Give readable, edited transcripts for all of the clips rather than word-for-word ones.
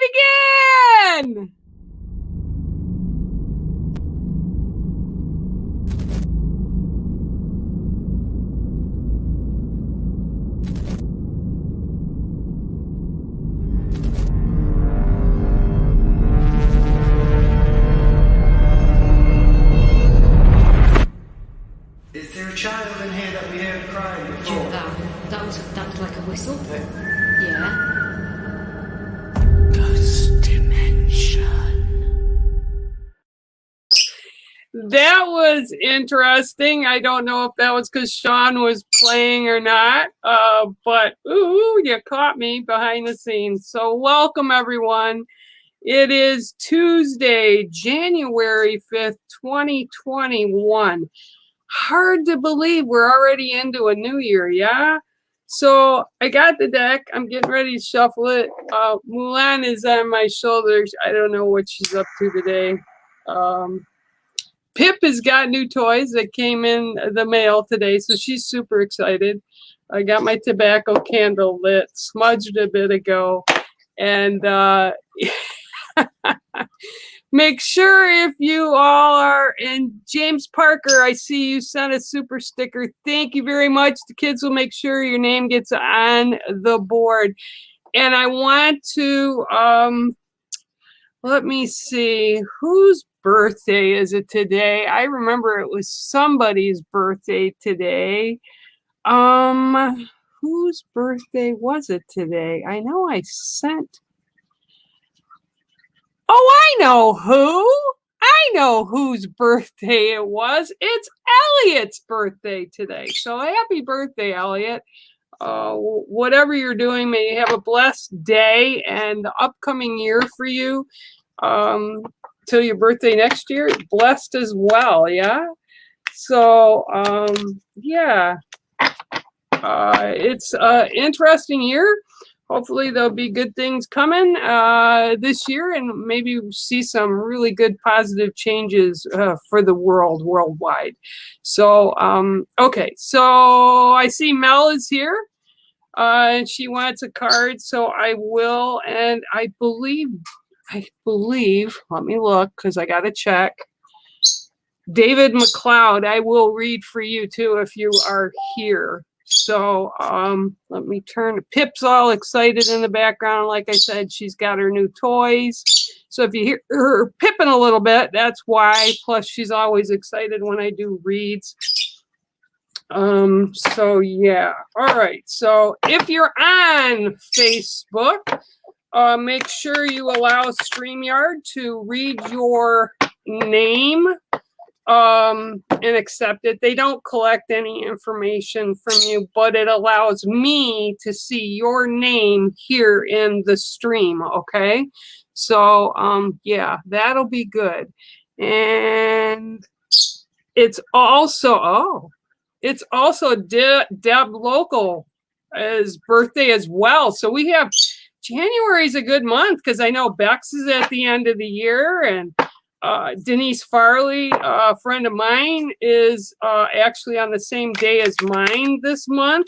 it again. Is there a child in here that we heard crying before? That was like a whistle. Yeah. Ghost dimension. That was interesting. I don't know if that was because Sean was playing or not, but ooh, you caught me behind the scenes. So welcome, everyone. It is Tuesday, January 5th, 2021. Hard to believe we're already into a new year, yeah? So I got the deck. I'm getting ready to shuffle it. Mulan is on my shoulders. I don't know what she's up to today. Pip has got new toys that came in the mail today, so she's super excited. I got my tobacco candle lit, smudged a bit ago, and make sure if you all are in James Parker, I see you sent a super sticker. Thank you very much. The kids will make sure your name gets on the board. And I want to, let me see, whose birthday is it today? I remember it was somebody's birthday today. Whose birthday was it today? I know I sent. Oh, I know who. I know whose birthday it was. It's Elliot's birthday today. So happy birthday, Elliot. Whatever you're doing, may you have a blessed day and the upcoming year for you. Till your birthday next year, blessed as well, yeah? So, yeah. It's an interesting year. Hopefully there'll be good things coming this year, and maybe see some really good positive changes for the world worldwide. So, okay, so I see Mel is here. And she wants a card, so I will, and I believe, let me look, because I got to check. David McLeod, I will read for you too if you are here. So let me turn. Pip's all excited in the background. Like I said, she's got her new toys. So if you hear her pipping a little bit, that's why. Plus, she's always excited when I do reads. So yeah. All right. So if you're on Facebook, make sure you allow StreamYard to read your name and accept it. They don't collect any information from you, but it allows me to see your name here in the stream. Okay. So, yeah, that'll be good. And it's also, Deb Local's birthday as well. So we have, January is a good month because I know Bex is at the end of the year, and Denise Farley, a friend of mine, is actually on the same day as mine this month.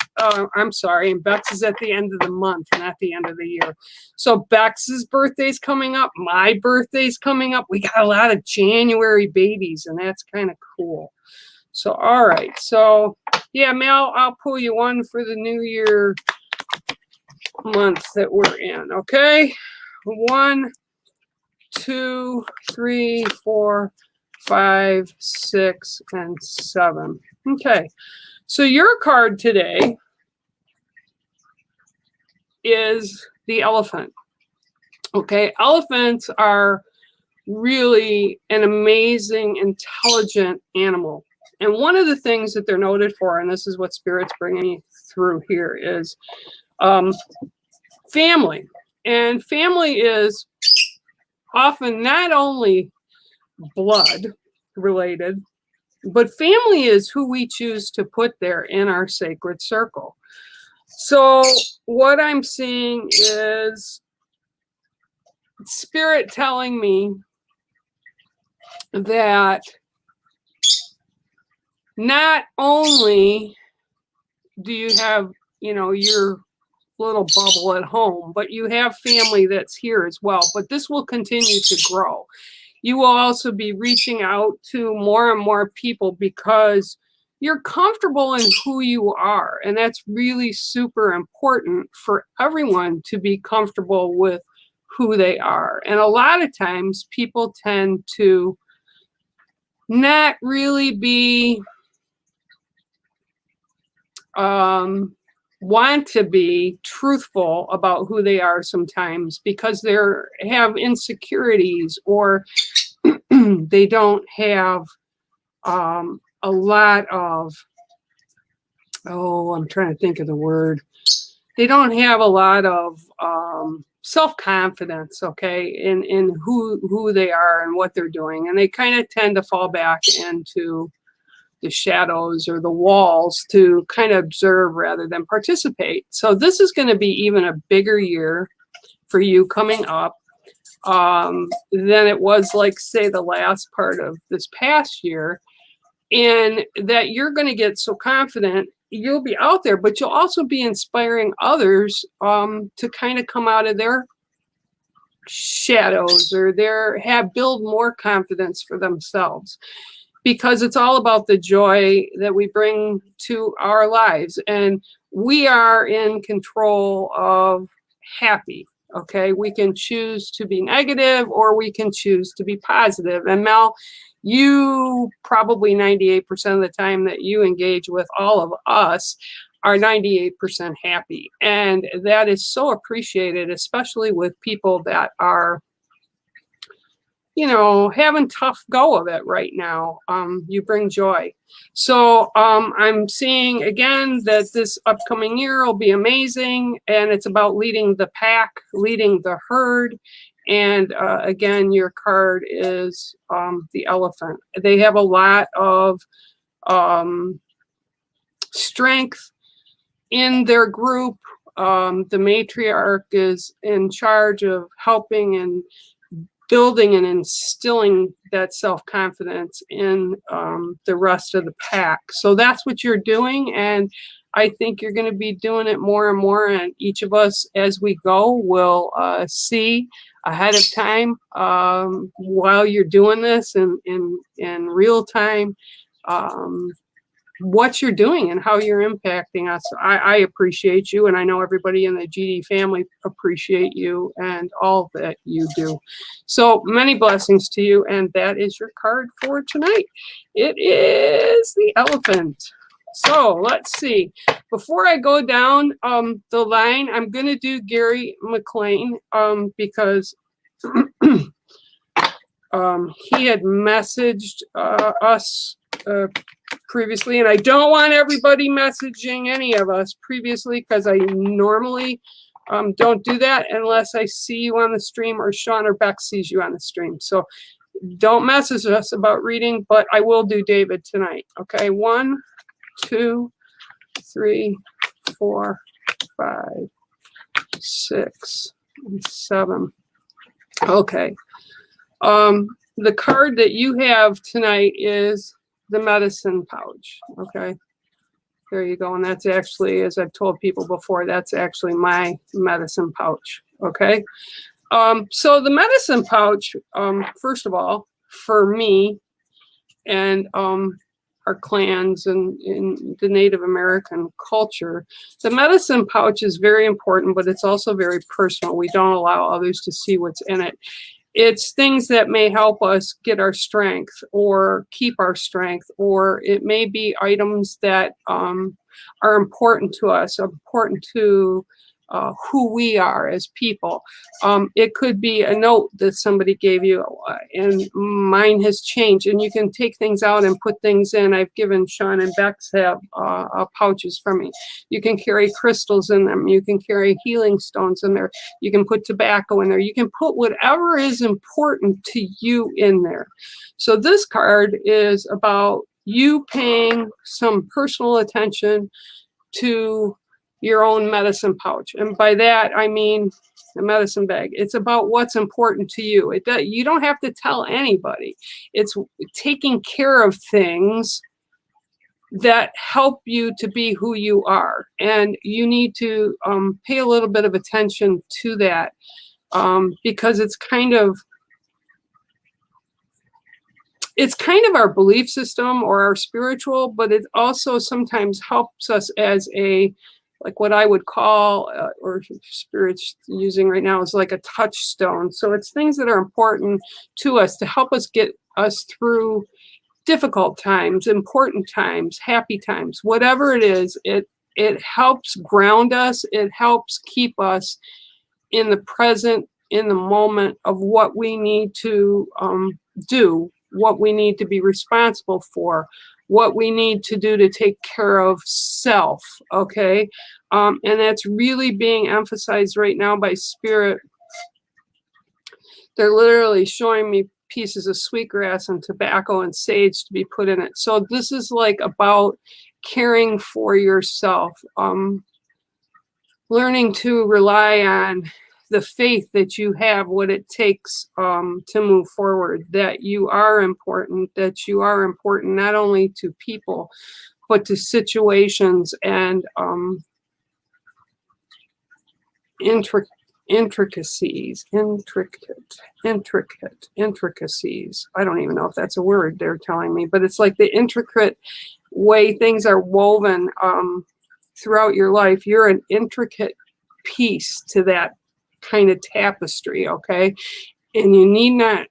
I'm sorry, and Bex is at the end of the month, not the end of the year. So Bex's birthday's coming up. My birthday's coming up. We got a lot of January babies, and that's kind of cool. So, all right. So, yeah, Mel, I'll pull you one for the New Year month that we're in, okay? 1, 2, 3, 4, 5, 6, and 7. Okay. So your card today is the elephant. Okay. Elephants are really an amazing, intelligent animal. And one of the things that they're noted for, and this is what Spirit's bringing me through here, is family. And family is often not only blood related, but family is who we choose to put there in our sacred circle. So what I'm seeing is Spirit telling me that not only do you have, your little bubble at home, but you have family that's here as well. But this will continue to grow. You will also be reaching out to more and more people because you're comfortable in who you are. And that's really super important for everyone to be comfortable with who they are. And a lot of times people tend to not really be want to be truthful about who they are sometimes because they have insecurities, or they don't have a lot of, I'm trying to think of the word. They don't have a lot of self-confidence, okay, in who they are and what they're doing. And they kind of tend to fall back into the shadows or the walls to kind of observe rather than participate. So this is going to be even a bigger year for you coming up than it was, like, say, the last part of this past year. And that you're going to get so confident, you'll be out there, but you'll also be inspiring others to kind of come out of their shadows, or build more confidence for themselves. Because it's all about the joy that we bring to our lives. And we are in control of happy, okay? We can choose to be negative, or we can choose to be positive. And Mel, you probably 98% of the time that you engage with all of us are 98% happy. And that is so appreciated, especially with people that are, you know, having tough go of it right now. You bring joy. So I'm seeing again that this upcoming year will be amazing, and it's about leading the pack, leading the herd. And again, your card is the elephant. They have a lot of strength in their group. The matriarch is in charge of helping and building and instilling that self-confidence in the rest of the pack. So that's what you're doing, and I think you're going to be doing it more and more, and each of us as we go will see ahead of time while you're doing this in real time what you're doing and how you're impacting us. I appreciate you, and I know everybody in the GD family appreciate you and all that you do. So many blessings to you, and that is your card for tonight. It is the elephant. So let's see. Before I go down the line, I'm going to do Gary McLean because he had messaged us previously, and I don't want everybody messaging any of us previously, because I normally don't do that unless I see you on the stream or Sean or Beck sees you on the stream. So don't message us about reading, but I will do David tonight. Okay, 1, 2, 3, 4, 5, 6, 7. Okay. The card that you have tonight is the medicine pouch. Okay. There you go. And that's actually, as I've told people before, that's actually my medicine pouch. Okay. So the medicine pouch, first of all, for me and our clans and in the Native American culture, the medicine pouch is very important, but it's also very personal. We don't allow others to see what's in it. It's things that may help us get our strength or keep our strength, or it may be items that are important to us, important to who we are as people. It could be a note that somebody gave you, and mine has changed, and you can take things out and put things in. I've given Sean and Bex have pouches for me. You can carry crystals in them. You can carry healing stones in there. You can put tobacco in there. You can put whatever is important to you in there. So this card is about you paying some personal attention to your own medicine pouch. And by that, I mean the medicine bag. It's about what's important to you. You don't have to tell anybody. It's taking care of things that help you to be who you are. And you need to pay a little bit of attention to that, because it's kind of our belief system or our spiritual, but it also sometimes helps us as a, like what I would call, or spirit's using right now, is like a touchstone. So it's things that are important to us to help us get us through difficult times, important times, happy times, whatever it is. It helps ground us. It helps keep us in the present, in the moment of what we need to do, what we need to be responsible for, what we need to do to take care of self, okay? And that's really being emphasized right now by Spirit. They're literally showing me pieces of sweetgrass and tobacco and sage to be put in it. So this is like about caring for yourself, learning to rely on the faith that you have, what it takes to move forward, that you are important not only to people, but to situations and intricacies. I don't even know if that's a word they're telling me, but it's like the intricate way things are woven throughout your life. You're an intricate piece to that kind of tapestry, okay? And you need not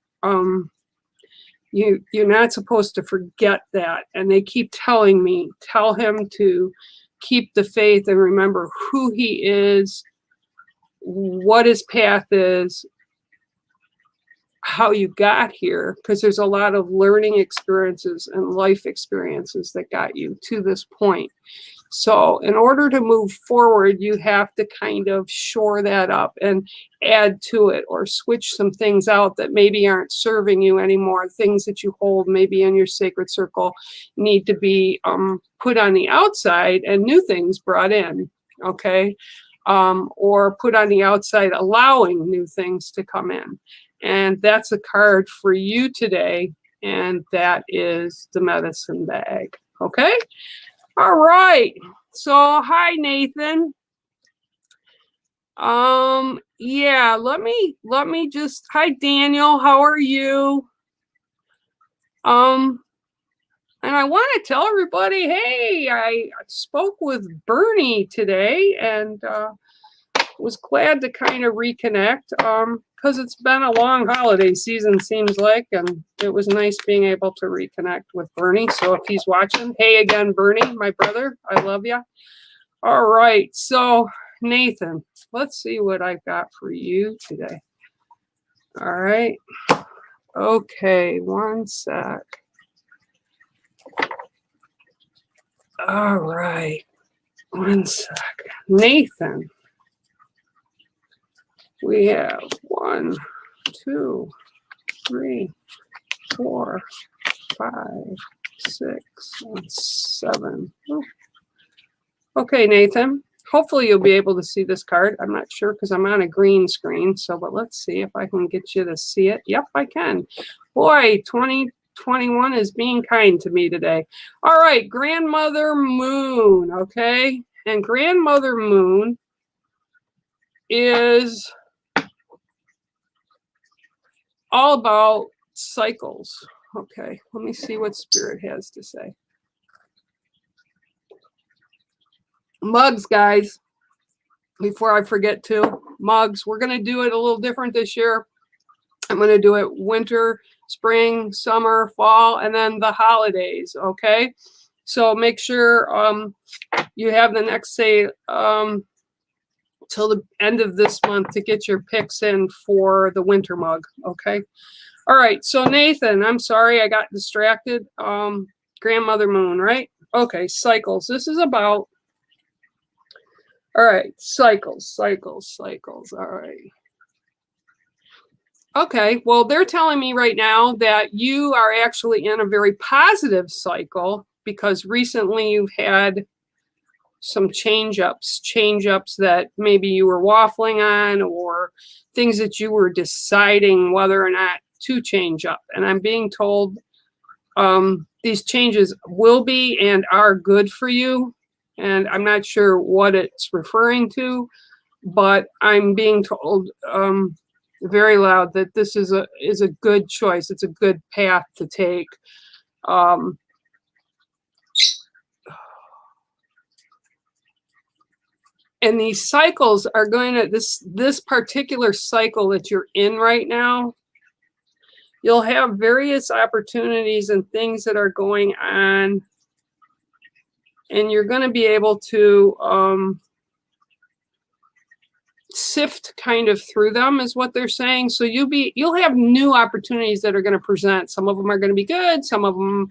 you're not supposed to forget that. And they keep telling me, tell him to keep the faith and remember who he is, what his path is, how you got here, because there's a lot of learning experiences and life experiences that got you to this point. So in order to move forward, you have to kind of shore that up and add to it, or switch some things out that maybe aren't serving you anymore. Things that you hold maybe in your sacred circle need to be put on the outside and new things brought in, okay? Or put on the outside, allowing new things to come in. And that's a card for you today. And that is the medicine bag, okay? All right. So, hi, Nathan. Yeah, let me just, hi, Daniel, how are you? And I want to tell everybody, hey, I spoke with Bernie today and was glad to kind of reconnect because it's been a long holiday season, seems like, and it was nice being able to reconnect with Bernie. So if he's watching, hey again, Bernie, my brother, I love you. All right, so Nathan, let's see what I've got for you today. All right, okay, one sec. All right, one sec. Nathan, we have 1, 2, 3, 4, 5, 6, 7. Oh. Okay, Nathan, hopefully you'll be able to see this card. I'm not sure because I'm on a green screen. So, but let's see if I can get you to see it. Yep, I can. Boy, 2021 is being kind to me today. All right, Grandmother Moon, okay? And Grandmother Moon is all about cycles. Okay, let me see what Spirit has to say. Mugs, guys, before I forget to, mugs, we're going to do it a little different this year. I'm going to do it winter, spring, summer, fall, and then the holidays, okay? So make sure you have the next, say, till the end of this month to get your picks in for the winter mug, okay? All right, so Nathan, I'm sorry I got distracted. Grandmother Moon, right? Okay, cycles. This is about, all right, cycles. All right. Okay, well, they're telling me right now that you are actually in a very positive cycle because recently you've had some change-ups that maybe you were waffling on, or things that you were deciding whether or not to change up. And I'm being told these changes will be and are good for you. And I'm not sure what it's referring to, but I'm being told very loud that this is a good choice. It's a good path to take. And these cycles are going to, this particular cycle that you're in right now, you'll have various opportunities and things that are going on, and you're going to be able to sift kind of through them, is what they're saying. So you'll have new opportunities that are going to present. Some of them are going to be good, some of them,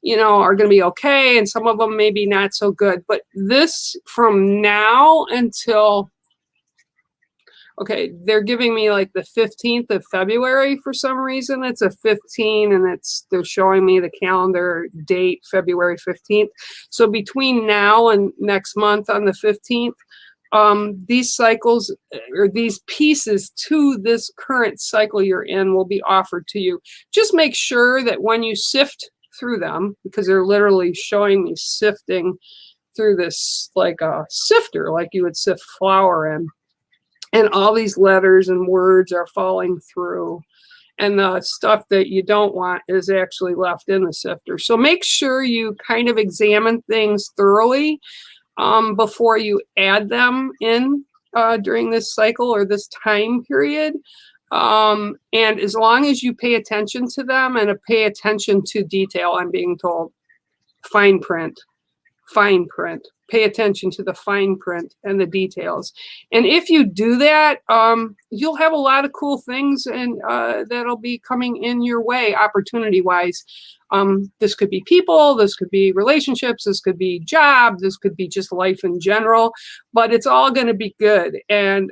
you know, are going to be okay, and some of them maybe not so good. But this, from now until, okay, they're giving me like the 15th of February for some reason. It's a 15, and they're showing me the calendar date, February 15th. So between now and next month on the 15th, these cycles, or these pieces to this current cycle you're in, will be offered to you. Just make sure that when you sift through them, because they're literally showing me sifting through this like a sifter, like you would sift flour in, and all these letters and words are falling through, and the stuff that you don't want is actually left in the sifter. So make sure you kind of examine things thoroughly before you add them in during this cycle or this time period. And as long as you pay attention to them and pay attention to detail, I'm being told, fine print, pay attention to the fine print and the details. And if you do that, you'll have a lot of cool things and that'll be coming in your way, opportunity-wise. This could be people, this could be relationships, this could be job, this could be just life in general, but it's all going to be good. And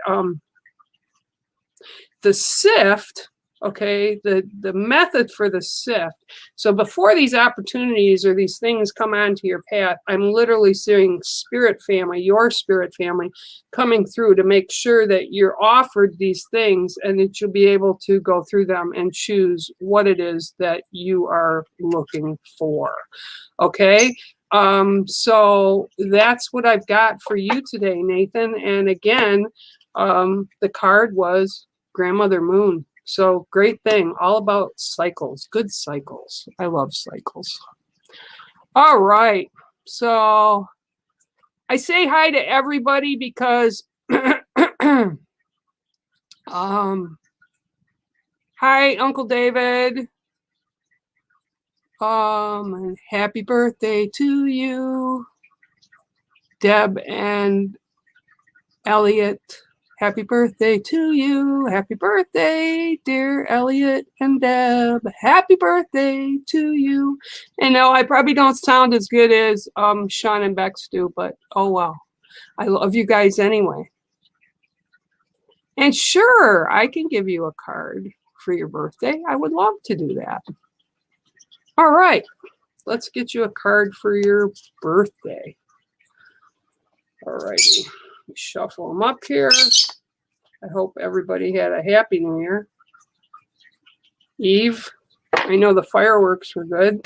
the sift, okay, the method for the sift. So before these opportunities or these things come onto your path, I'm literally seeing spirit family, your spirit family, coming through to make sure that you're offered these things and that you'll be able to go through them and choose what it is that you are looking for. Okay. So that's what I've got for you today, Nathan. And again, the card was Grandmother Moon. So great thing, all about cycles, good cycles. I love cycles. All right. So I say hi to everybody because hi, Uncle David. And happy birthday to you, Deb and Elliot. Happy birthday to you. Happy birthday, dear Elliot and Deb. Happy birthday to you. And no, I probably don't sound as good as Sean and Bex do, but oh well. I love you guys anyway. And sure, I can give you a card for your birthday. I would love to do that. All right, let's get you a card for your birthday. All righty. Shuffle them up here. I hope everybody had a happy New Year. Eve, I know the fireworks were good.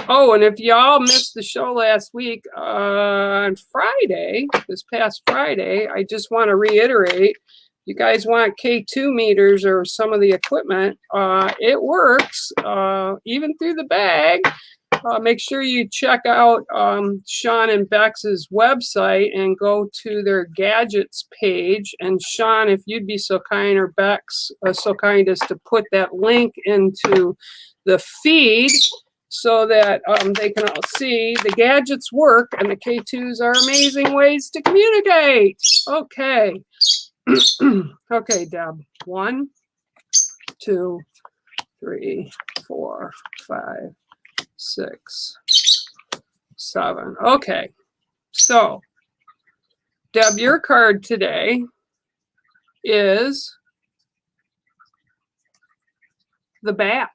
Oh, and if y'all missed the show last week, on Friday, this past Friday, I just want to reiterate, you guys want K2 meters or some of the equipment, it works, even through the bag. Make sure you check out Sean and Bex's website and go to their gadgets page. And Sean, if you'd be so kind, or Bex so kind as to put that link into the feed so that they can all see the gadgets work, and the K2s are amazing ways to communicate. Okay. Okay, Deb. 1, 2, 3, 4, 5, 6, 7. Okay, so Deb, your card today is the bat.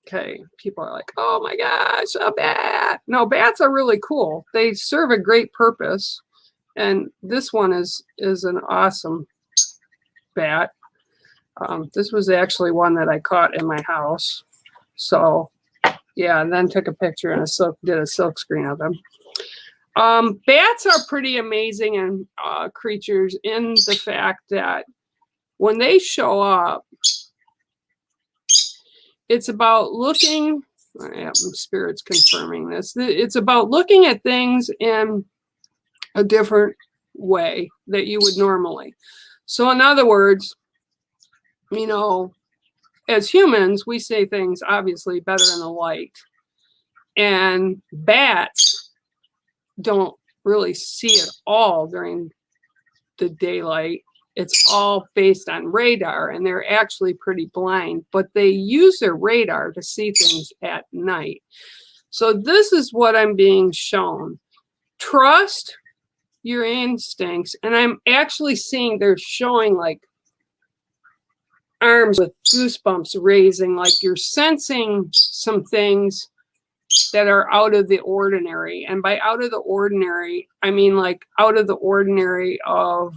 Okay, people are like, oh my gosh, a bat. No, bats are really cool. They serve a great purpose, and this one is an awesome bat. This was actually one that I caught in my house. So yeah, and then took a picture and did a silk screen of them. Bats are pretty amazing and creatures in the fact that when they show up, it's about looking. I have some spirits confirming this. It's about looking at things in a different way that you would normally. So in other words, you know, as humans, we say things obviously better in the light. And bats don't really see it all during the daylight. It's all based on radar, and they're actually pretty blind, but they use their radar to see things at night. So this is what I'm being shown. Trust your instincts. And I'm actually seeing they're showing like arms with goosebumps raising, like you're sensing some things that are out of the ordinary. And by out of the ordinary, I mean like out of the ordinary of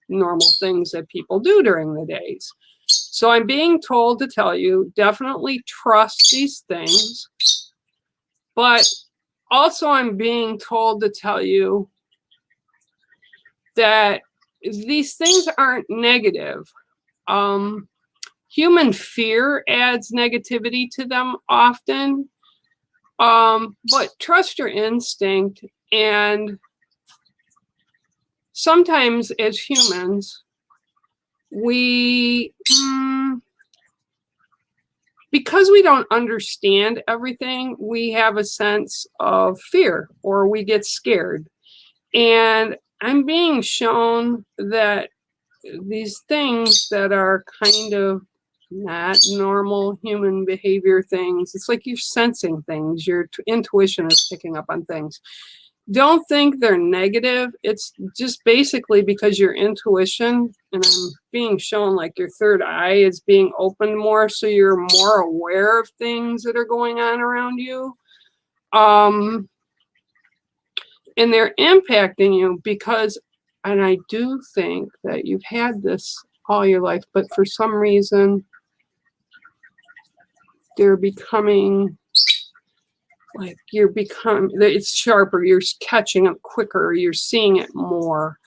normal things that people do during the days. So I'm being told to tell you, definitely trust these things. But also I'm being told to tell you that these things aren't negative. Human fear adds negativity to them often. But trust your instinct. And sometimes as humans, we, because we don't understand everything, we have a sense of fear or we get scared. And I'm being shown that these things that are kind of not normal human behavior things, it's like you're sensing things, your intuition is picking up on things. Don't think they're negative. It's just basically because your intuition, and I'm being shown like your third eye is being opened more, so you're more aware of things that are going on around you. And they're impacting you because, and I do think that you've had this all your life, but for some reason, they're becoming like it's sharper, you're catching up quicker, you're seeing it more.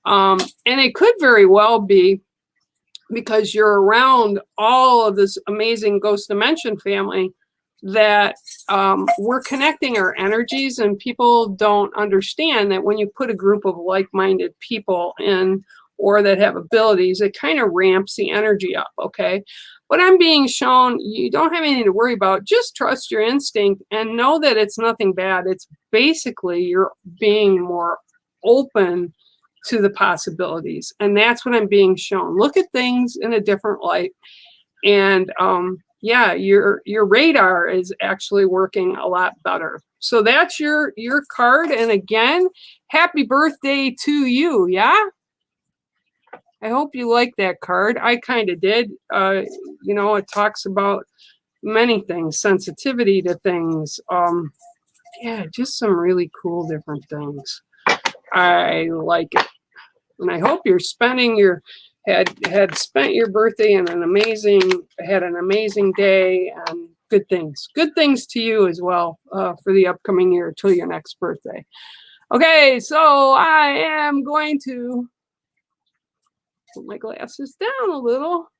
And it could very well be because you're around all of this amazing ghost dimension family that we're connecting our energies, and people don't understand that when you put a group of like-minded people in or that have abilities, it kind of ramps the energy up, okay? But I'm being shown you don't have anything to worry about. Just trust your instinct and know that it's nothing bad. It's basically you're being more open to the possibilities. And that's what I'm being shown. Look at things in a different light. And yeah, your radar is actually working a lot better. So that's your card. And again, happy birthday to you. Yeah. I hope you like that card. I kind of did. You know, it talks about many things, sensitivity to things. Yeah, just some really cool different things. I like it. And I hope you're spending had spent your birthday in had an amazing day and good things. Good things to you as well for the upcoming year till your next birthday. Okay, so I am going to put my glasses down a little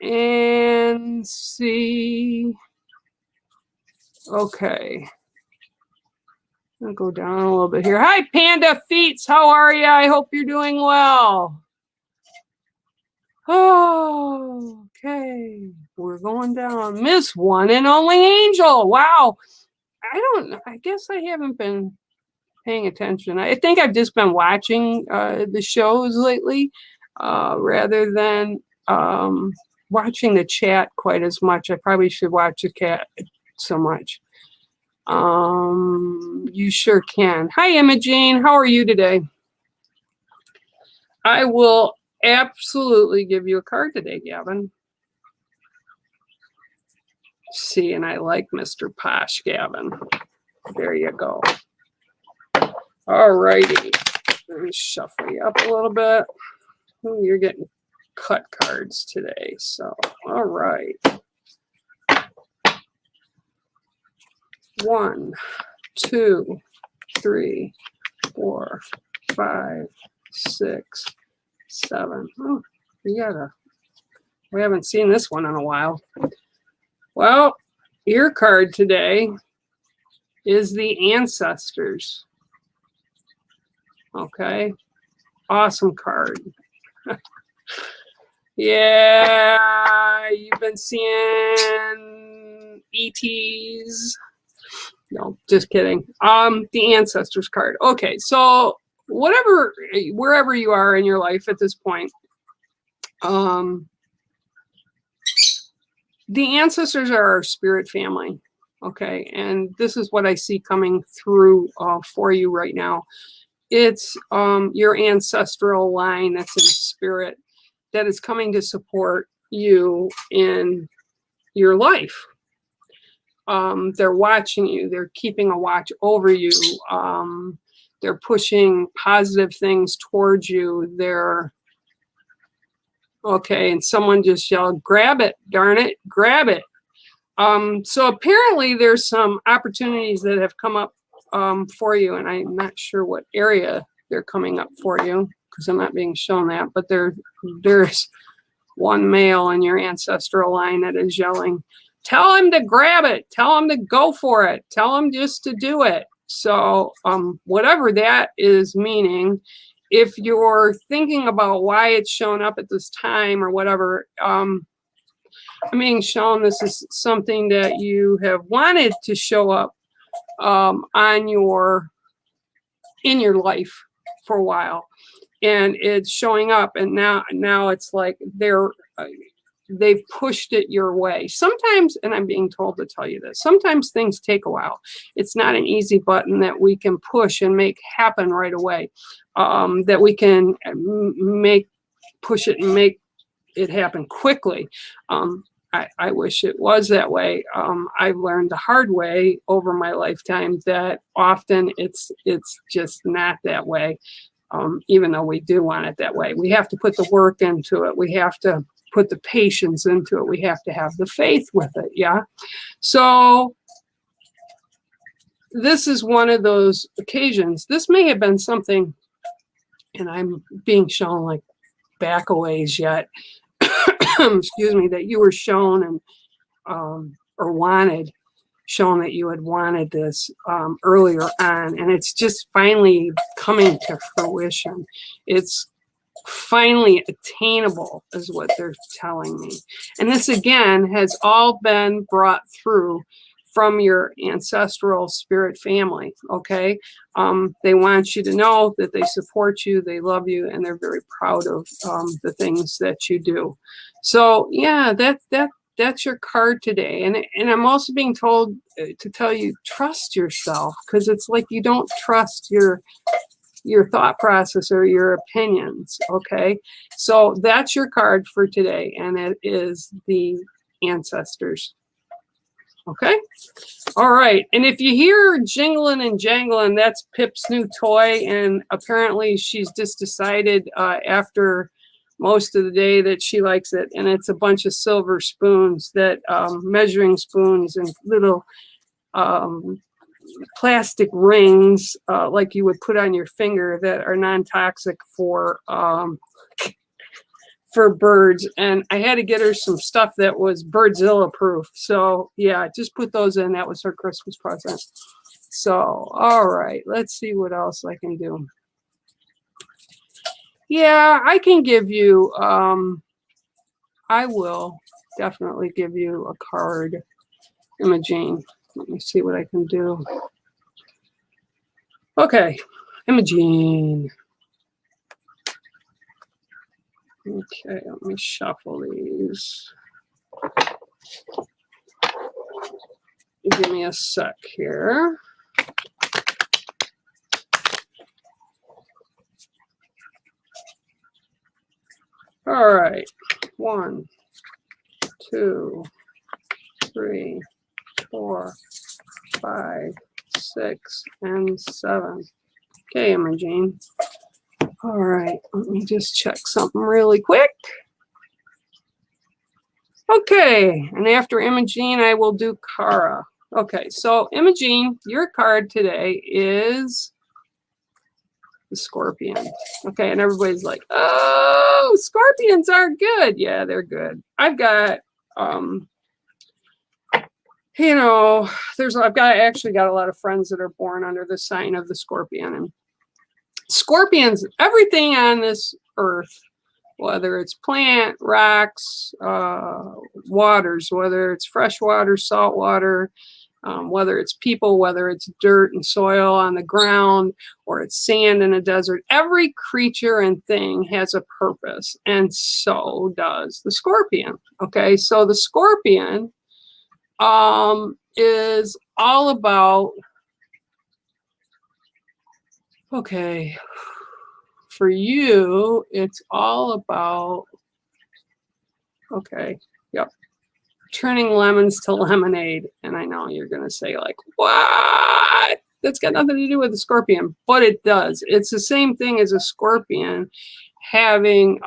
and see. Okay. I'll go down a little bit here. Hi, Panda Feets. How are you? I hope you're doing well. Oh, okay. We're going down. Miss One and Only Angel. Wow. I guess I haven't been paying attention. I think I've just been watching the shows lately rather than watching the chat quite as much. I probably should watch the cat so much. You sure can. Hi, Imogene. How are you today? I will absolutely give you a card today, Gavin. See, and I like Mr. Posh, Gavin. There you go. All righty. Let me shuffle you up a little bit. Ooh, you're getting cut cards today. So, all right. 1, 2, 3, 4, 5, 6, 7. Oh, we haven't seen this one in a while. Well, your card today is the ancestors. Okay. Awesome card. Yeah, you've been seeing ETs. No, just kidding. The ancestors card. Okay, so wherever you are in your life at this point, the ancestors are our spirit family. Okay, and this is what I see coming through for you right now. It's your ancestral line that's in spirit that is coming to support you in your life. They're watching you. They're keeping a watch over you. They're pushing positive things towards you. Okay, and someone just yelled, "Grab it, darn it, grab it." So apparently there's some opportunities that have come up for you, and I'm not sure what area they're coming up for you because I'm not being shown that, but there's one male in your ancestral line that is yelling, "Tell him to grab it, tell him to go for it, tell him just to do it." So whatever that is meaning, if you're thinking about why it's shown up at this time or whatever, I'm being shown this is something that you have wanted to show up in your life for a while, and it's showing up, and now it's like they've pushed it your way. Sometimes, and I'm being told to tell you this, sometimes things take a while. It's not an easy button that we can push and make happen right away, that we can push it and make it happen quickly. I wish it was that way. I've learned the hard way over my lifetime that often it's just not that way, even though we do want it that way. We have to put the work into it. We have to put the patience into it. We have to have the faith with it. Yeah. So this is one of those occasions. This may have been something, and I'm being shown like back a ways yet, excuse me, that you were shown and or wanted, shown that you had wanted this earlier on, and it's just finally coming to fruition. It's finally attainable is what they're telling me. And this again has all been brought through from your ancestral spirit family. Okay, they want you to know that they support you, they love you, and they're very proud of the things that you do. So yeah, that's your card today. And I'm also being told to tell you, trust yourself, because it's like you don't trust your thought process or your opinions. Okay, so that's your card for today, and it is the ancestors. Okay, all right. And if you hear jingling and jangling, that's Pip's new toy, and apparently she's just decided after most of the day that she likes it. And it's a bunch of silver spoons, that measuring spoons, and little plastic rings like you would put on your finger, that are non-toxic for birds. And I had to get her some stuff that was Birdzilla proof. So yeah, just put those in. That was her Christmas present. So all right, let's see what else I can do. Yeah, I can give you I will definitely give you a card, Imogene. Let me see what I can do. Okay, Imogene. Okay, let me shuffle these. Give me a sec here. All right, 1, 2, 3, 4, 5, 6, and 7. Okay, Imogene. All right, let me just check something really quick. Okay, and after Imogene, I will do Kara. Okay, so Imogene, your card today is the Scorpion. Okay, and everybody's like, oh, scorpions are good. Yeah, they're good. I've got you know, I've actually got a lot of friends that are born under the sign of the Scorpion. And scorpions, everything on this earth, whether it's plant, rocks, waters, whether it's fresh water, salt water, whether it's people, whether it's dirt and soil on the ground, or it's sand in a desert, every creature and thing has a purpose, and so does the scorpion. Okay, so the scorpion is all about, okay, for you, it's all about, okay, yep, turning lemons to lemonade. And I know you're going to say like, what? That's got nothing to do with the scorpion, but it does. It's the same thing as a scorpion having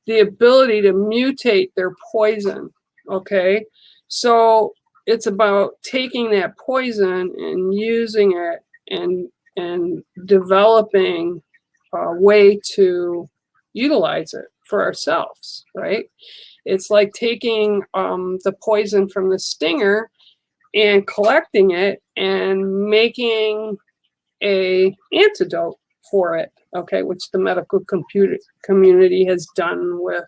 the ability to mutate their poison. Okay, so it's about taking that poison and using it and developing a way to utilize it for ourselves, right? It's like taking the poison from the stinger and collecting it and making a antidote for it, okay, which the medical community has done with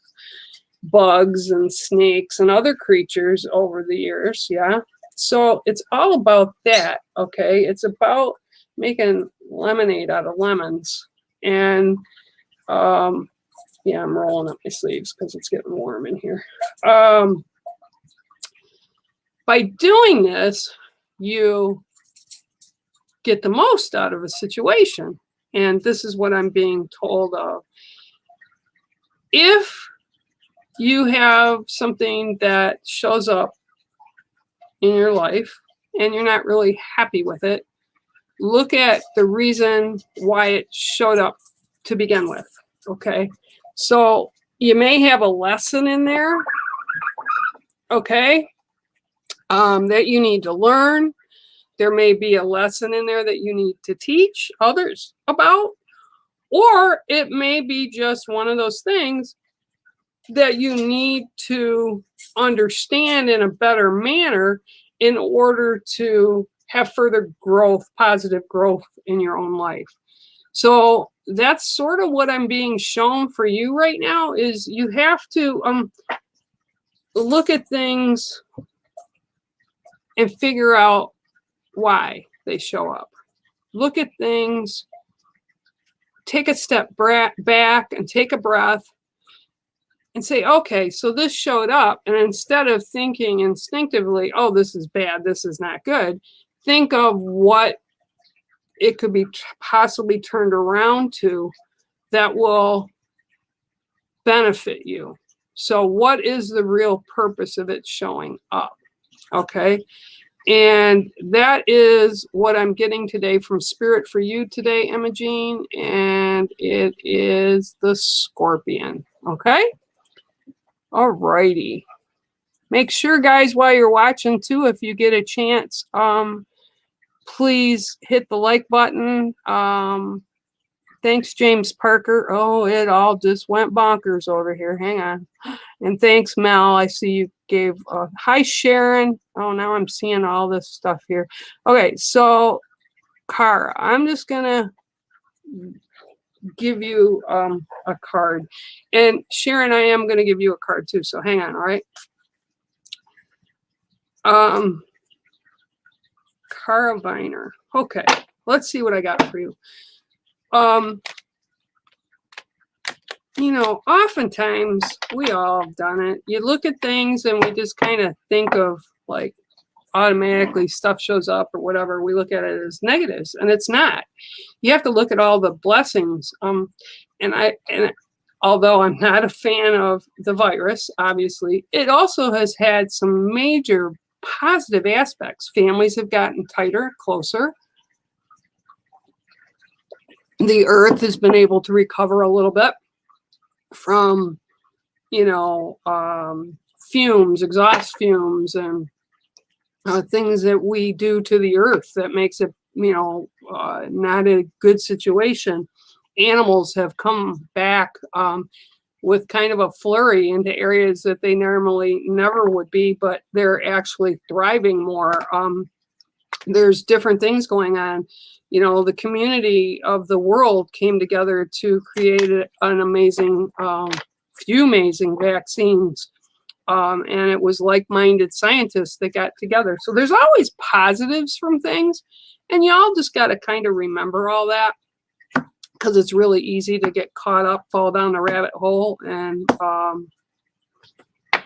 bugs and snakes and other creatures over the years. Yeah, so it's all about that. Okay, it's about making lemonade out of lemons. And yeah, I'm rolling up my sleeves because it's getting warm in here. By doing this, you get the most out of a situation, and this is what I'm being told of. If you have something that shows up in your life and you're not really happy with it, look at the reason why it showed up to begin with. Okay, so you may have a lesson in there, okay, that you need to learn. There may be a lesson in there that you need to teach others about, or it may be just one of those things that you need to understand in a better manner in order to have further growth, positive growth in your own life. So that's sort of what I'm being shown for you right now, is you have to look at things and figure out why they show up. Look at things, take a step back and take a breath and say, okay, so this showed up. And instead of thinking instinctively, oh, this is bad, this is not good, think of what it could be possibly turned around to that will benefit you. So what is the real purpose of it showing up? Okay. And that is what I'm getting today from Spirit for you today, Imogene. And it is the Scorpion. Okay. All righty. Make sure, guys, while you're watching too, if you get a chance, please hit the like button. Thanks, James Parker. Oh, it all just went bonkers over here. Hang on. And thanks, Mel. I see you gave hi, Sharon. Oh, now I'm seeing all this stuff here. Okay, so Cara, I'm just gonna give you a card, and Sharon, I am gonna give you a card too. So hang on. All right. Cara Viner. Okay, let's see what I got for you. You know, oftentimes we all have done it. You look at things and we just kind of think of like automatically stuff shows up or whatever. We look at it as negatives, and it's not. You have to look at all the blessings. And although I'm not a fan of the virus, obviously, it also has had some major positive aspects. Families have gotten tighter, closer. The earth has been able to recover a little bit from, you know, fumes, exhaust fumes, and things that we do to the earth that makes it, not a good situation. Animals have come back with kind of a flurry into areas that they normally never would be, but they're actually thriving more. There's different things going on. The community of the world came together to create an amazing, few amazing vaccines. And it was like-minded scientists that got together. So there's always positives from things. And y'all just got to kind of remember all that, because it's really easy to get caught up, fall down the rabbit hole, and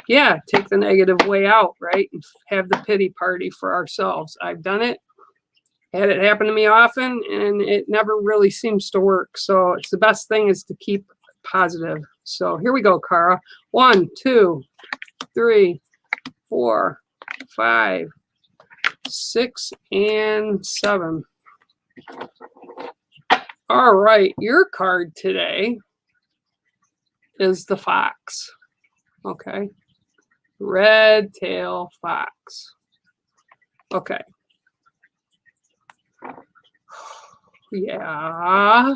yeah, take the negative way out, right? And have the pity party for ourselves. I've done it, had it happen to me often, and it never really seems to work. So it's the best thing is to keep positive. So here we go, Cara. 1, 2, 3, 4, 5, 6, and 7. All right, your card today is the fox. Okay. Red tail fox. Okay. Yeah.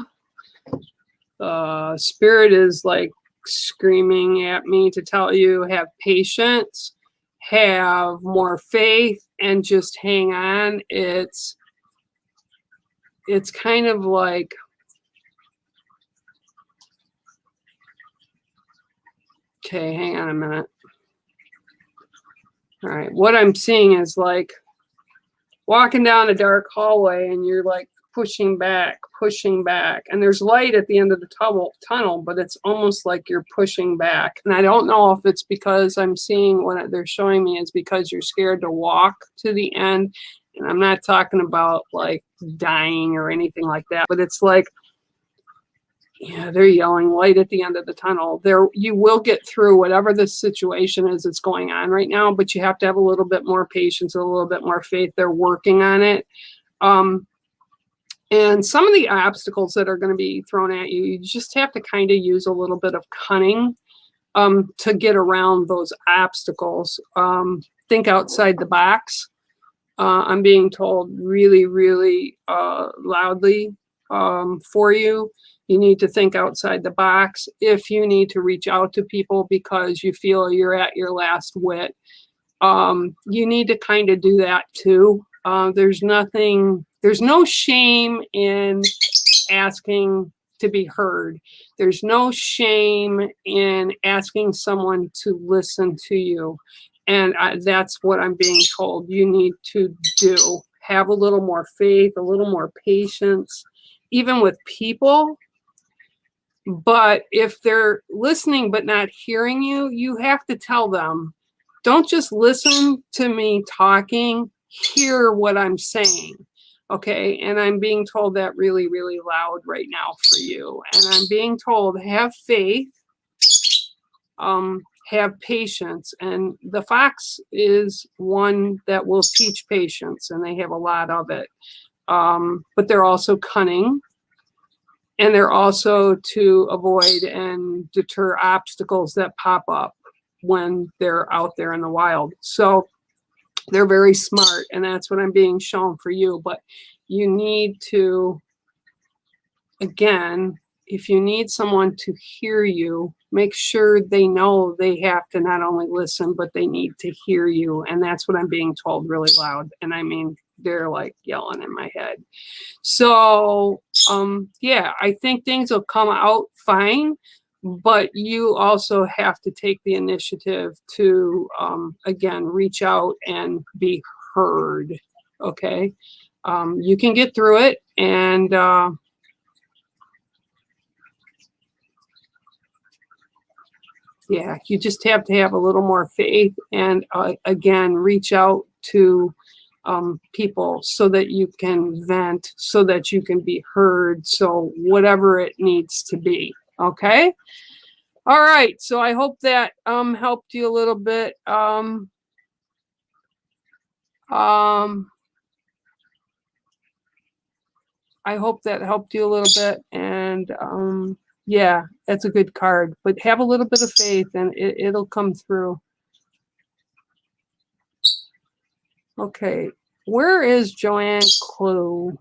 Spirit is like screaming at me to tell you, have patience, have more faith, and just hang on. It's kind of like, okay, hang on a minute. All right, what I'm seeing is like walking down a dark hallway and you're like pushing back, and there's light at the end of the tunnel, but it's almost like you're pushing back. And I don't know if it's because I'm seeing what they're showing me is because you're scared to walk to the end. And I'm not talking about like dying or anything like that, but it's like, yeah, they're yelling light at the end of the tunnel. There, you will get through whatever the situation is that's going on right now, but you have to have a little bit more patience, a little bit more faith. They're working on it. And some of the obstacles that are going to be thrown at you, you just have to kind of use a little bit of cunning to get around those obstacles. Think outside the box. I'm being told really, really loudly for you. You need to think outside the box. If you need to reach out to people because you feel you're at your last wit, you need to kind of do that too. There's no shame in asking to be heard. There's no shame in asking someone to listen to you. And that's what I'm being told you need to do. Have a little more faith, a little more patience, even with people. But if they're listening but not hearing you, you have to tell them, don't just listen to me talking, hear what I'm saying. Okay, and I'm being told that really, really loud right now for you. And I'm being told, have faith, have patience. And the fox is one that will teach patience, and they have a lot of it. But they're also cunning. And they're also to avoid and deter obstacles that pop up when they're out there in the wild. So they're very smart, and that's what I'm being shown for you. But you need to, again, if you need someone to hear you, make sure they know they have to not only listen, but they need to hear you. And that's what I'm being told really loud. And I mean, they're like yelling in my head. So, yeah, I think things will come out fine, but you also have to take the initiative to, again, reach out and be heard. Okay. You can get through it, and, yeah, you just have to have a little more faith and, again, reach out to people so that you can vent, so that you can be heard, so whatever it needs to be. Okay? All right. So I hope that helped you a little bit. I hope that helped you a little bit. And yeah, that's a good card. But have a little bit of faith, and it'll come through. Okay, where is Joanne Clue?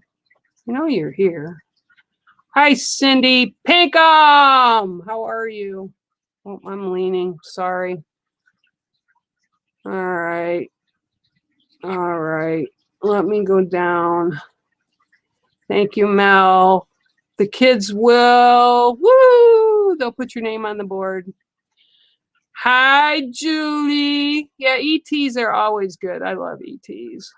You know you're here. Hi, Cindy Pinkham. How are you? Oh, I'm leaning. Sorry. All right. All right. Let me go down. Thank you, Mel. The kids will. Woo! They'll put your name on the board. Hi, Julie. Yeah, ETs are always good. I love ETs.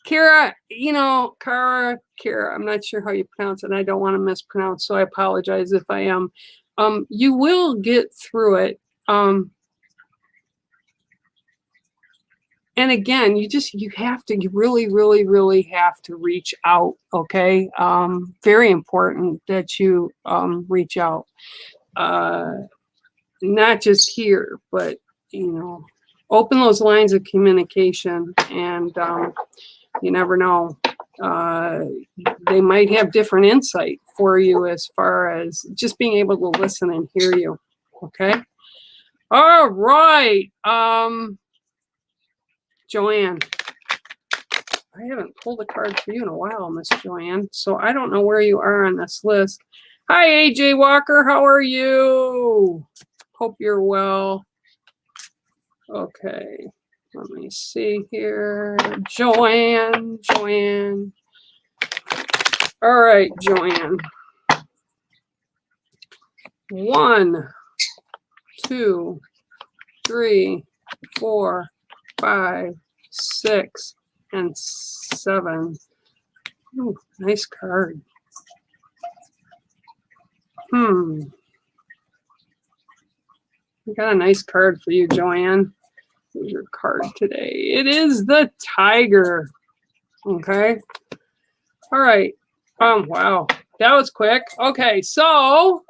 Kara, you know, Kara, I'm not sure how you pronounce it. And I don't want to mispronounce, so I apologize if I am. You will get through it. And again, you have to, you really have to reach out, okay? Very important that you reach out. Not just here, but, you know, open those lines of communication, and you never know. They might have different insight for you as far as just being able to listen and hear you, okay? All right. Joanne, I haven't pulled a card for you in a while, Miss Joanne, so I don't know where you are on this list. Hi, AJ Walker. How are you? Hope you're well. Okay, let me see here. Joanne. All right, Joanne. 1, 2, 3, 4, 5, 6, and 7. Ooh, nice card. I got a nice card for you, Joanne. Here's your card today. It is the Tiger. Okay. All right. Wow. That was quick. Okay, so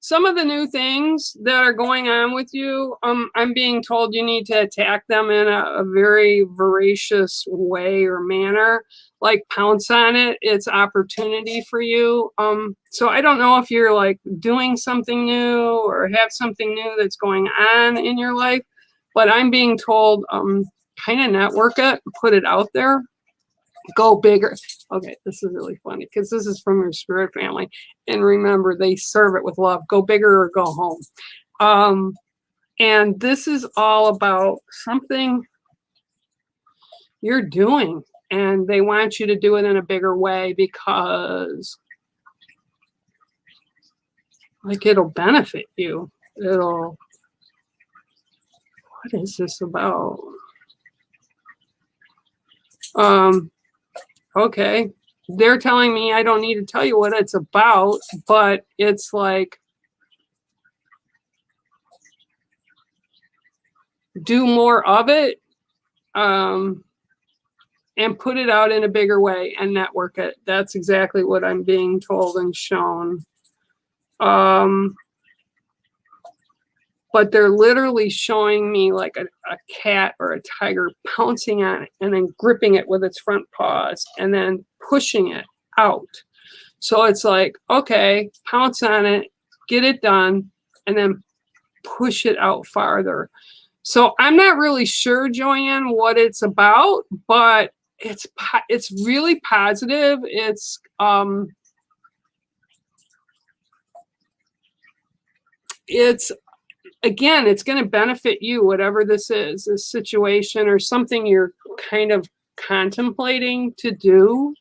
some of the new things that are going on with you, I'm being told you need to attack them in a very voracious way or manner, like pounce on it. It's opportunity for you. So I don't know if you're like doing something new or have something new that's going on in your life, but I'm being told kind of network it, put it out there. Go bigger. Okay, this is really funny because this is from your spirit family. And remember, they serve it with love. Go bigger or go home. And this is all about something you're doing. And they want you to do it in a bigger way because like it'll benefit you. What is this about? Okay, they're telling me I don't need to tell you what it's about, but it's like do more of it, and put it out in a bigger way and network it. That's exactly what I'm being told and shown. But they're literally showing me like a cat or a tiger pouncing on it and then gripping it with its front paws and then pushing it out. So it's like, okay, pounce on it, get it done, and then push it out farther. So I'm not really sure, Joanne, what it's about, but it's really positive. It's again, it's going to benefit you, whatever this is, this situation or something you're kind of contemplating to do.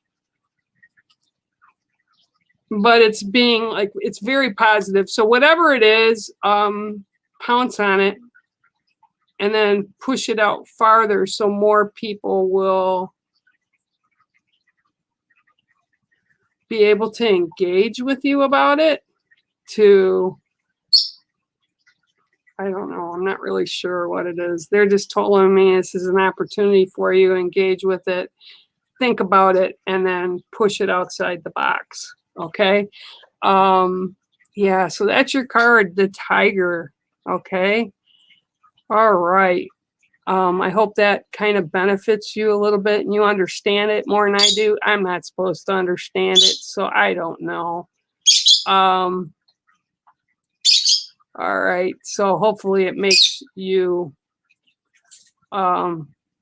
But it's being like, it's very positive. So whatever it is, pounce on it and then push it out farther so more people will be able to engage with you about it. I don't know. I'm not really sure what it is. They're just telling me this is an opportunity for you to engage with it, think about it, and then push it outside the box. Okay. Yeah, so that's your card, the Tiger. Okay. All right. I hope that kind of benefits you a little bit and you understand it more than I do. I'm not supposed to understand it, so I don't know. All right. So hopefully it makes you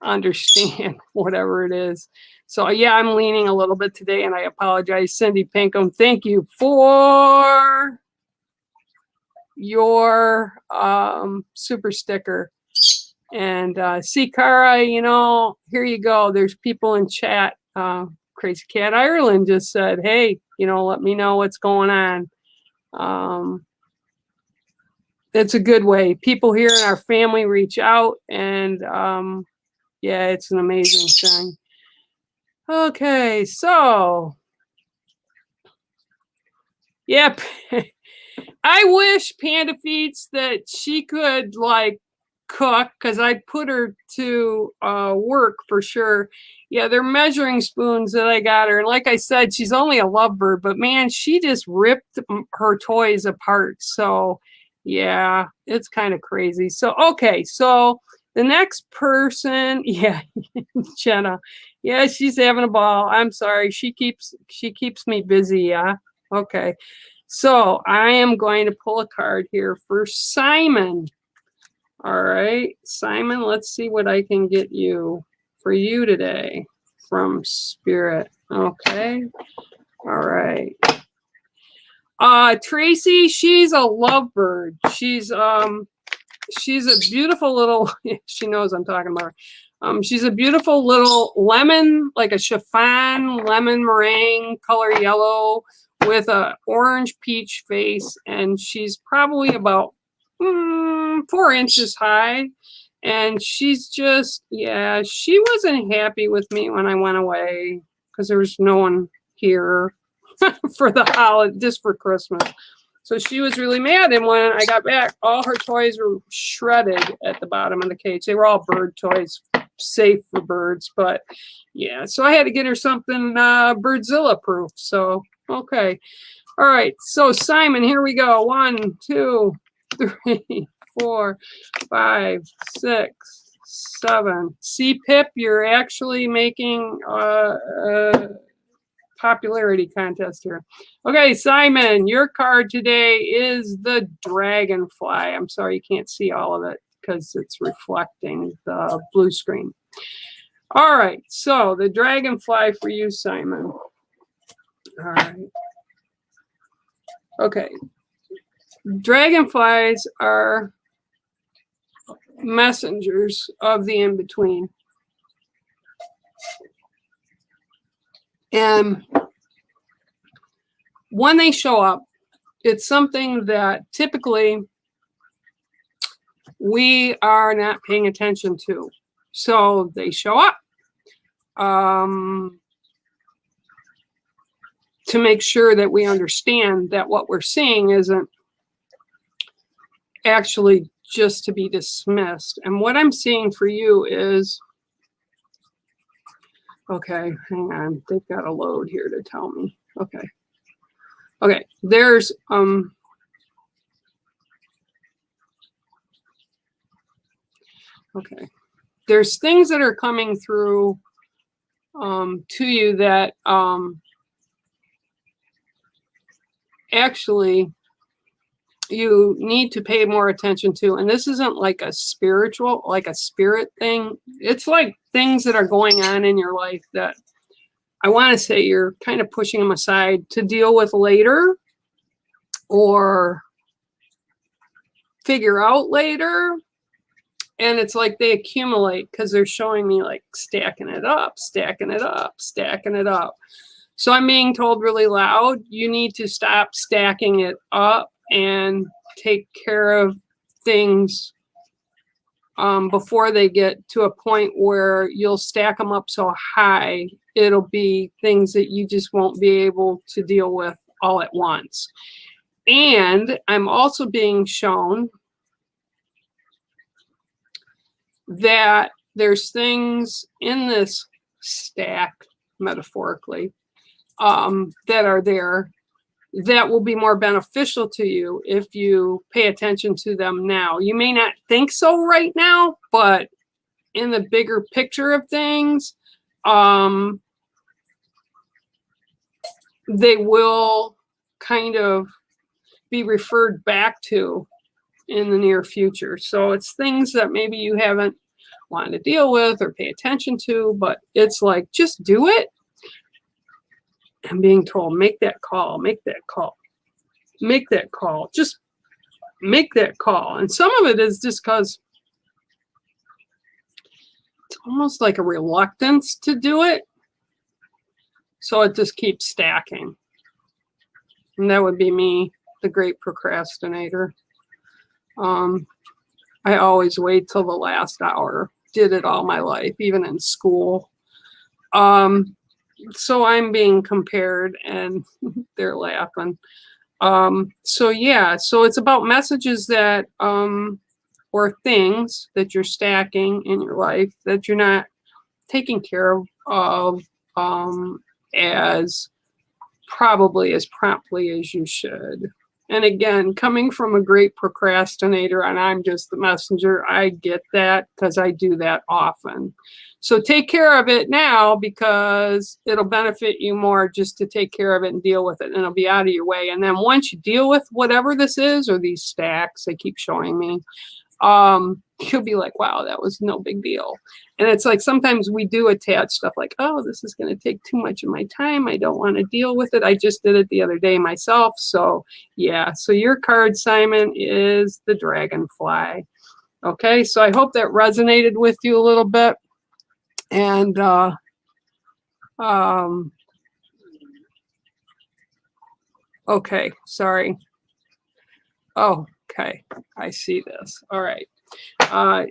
understand whatever it is. So yeah, I'm leaning a little bit today, and I apologize. Cindy Pinkham, thank you for your super sticker. And see, Cara, you know, here you go. There's people in chat. Crazy Cat Ireland just said, hey, you know, let me know what's going on. It's a good way. People here in our family reach out, and yeah, it's an amazing thing. Okay, so yep. I wish Panda Feets that she could like cook, because I'd put her to work for sure. Yeah, they're measuring spoons that I got her. And like I said, she's only a lovebird, but man, she just ripped her toys apart. So yeah, it's kind of crazy. So, okay, so the next person, yeah, Jenna. Yeah, she's having a ball. I'm sorry. She keeps me busy, yeah. Okay. So I am going to pull a card here for Simon. All right, Simon, let's see what I can get you for you today from Spirit. Okay. All right. Tracy, she's a lovebird. She's a beautiful little, she knows I'm talking about her. She's a beautiful little lemon, like a chiffon lemon meringue color yellow with a orange peach face, and she's probably about 4 inches high. And she's just, yeah, she wasn't happy with me when I went away because there was no one here for the holiday, just for Christmas. So she was really mad. And when I got back, all her toys were shredded at the bottom of the cage. They were all bird toys, safe for birds. But yeah, so I had to get her something Birdzilla proof. So, okay. All right. So Simon, here we go. 1, 2, 3, 4, 5, 6, 7. See, Pip, you're actually making popularity contest here. Okay, Simon, your card today is the Dragonfly. I'm sorry you can't see all of it because it's reflecting the blue screen. All right, so the Dragonfly for you, Simon. All right. Okay. Dragonflies are messengers of the in-between. And when they show up, it's something that typically we are not paying attention to. So they show up to make sure that we understand that what we're seeing isn't actually just to be dismissed. And what I'm seeing for you is, okay, hang on, they've got a load here to tell me. Okay. Okay, there's okay. There's things that are coming through to you that actually you need to pay more attention to. And this isn't like a spiritual, like a spirit thing. It's like things that are going on in your life that I want to say you're kind of pushing them aside to deal with later or figure out later. And it's like they accumulate because they're showing me like stacking it up, stacking it up, stacking it up. So I'm being told really loud, you need to stop stacking it up and take care of things before they get to a point where you'll stack them up so high, it'll be things that you just won't be able to deal with all at once. And I'm also being shown that there's things in this stack, metaphorically, that are there that will be more beneficial to you if you pay attention to them now. You may not think so right now, but in the bigger picture of things, they will kind of be referred back to in the near future. So it's things that maybe you haven't wanted to deal with or pay attention to, but it's like, just do it. I'm being told, make that call, make that call, make that call, just make that call. And some of it is just because it's almost like a reluctance to do it. So it just keeps stacking. And that would be me, the great procrastinator. I always wait till the last hour. Did it all my life, even in school. So I'm being compared and they're laughing. So yeah, so it's about messages that, or things that you're stacking in your life that you're not taking care of as probably as promptly as you should. And again, coming from a great procrastinator and I'm just the messenger, I get that because I do that often. So take care of it now because it'll benefit you more just to take care of it and deal with it and it'll be out of your way. And then once you deal with whatever this is or these stacks they keep showing me, you'll be like, wow, that was no big deal. And it's like sometimes we do attach stuff like, oh, this is going to take too much of my time. I don't want to deal with it. I just did it the other day myself. So yeah, so your card, Simon, is the dragonfly. Okay, so I hope that resonated with you a little bit. And okay, sorry. Oh, okay, I see this. All right. I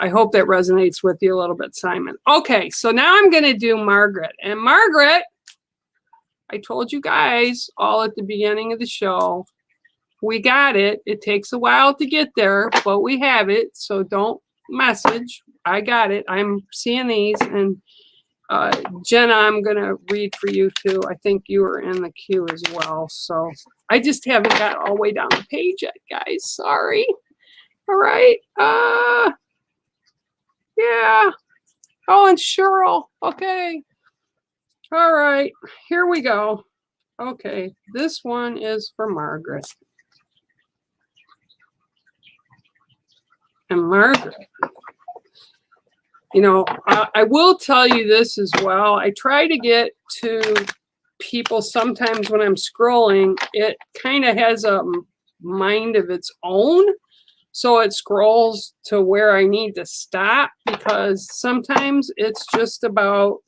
hope that resonates with you a little bit, Simon. Okay, so now I'm going to do Margaret. And Margaret, I told you guys all at the beginning of the show, we got it. It takes a while to get there, but we have it. So don't message. I got it. I'm seeing these. And Jenna, I'm going to read for you too. I think you were in the queue as well. So I just haven't got all the way down the page yet, guys. Sorry. All right. Yeah. Oh, and Cheryl. Okay. All right. Here we go. Okay. This one is for Margaret. And Margaret, I will tell you this as well. I try to get to people sometimes when I'm scrolling. It kind of has a mind of its own. So it scrolls to where I need to stop because sometimes it's just about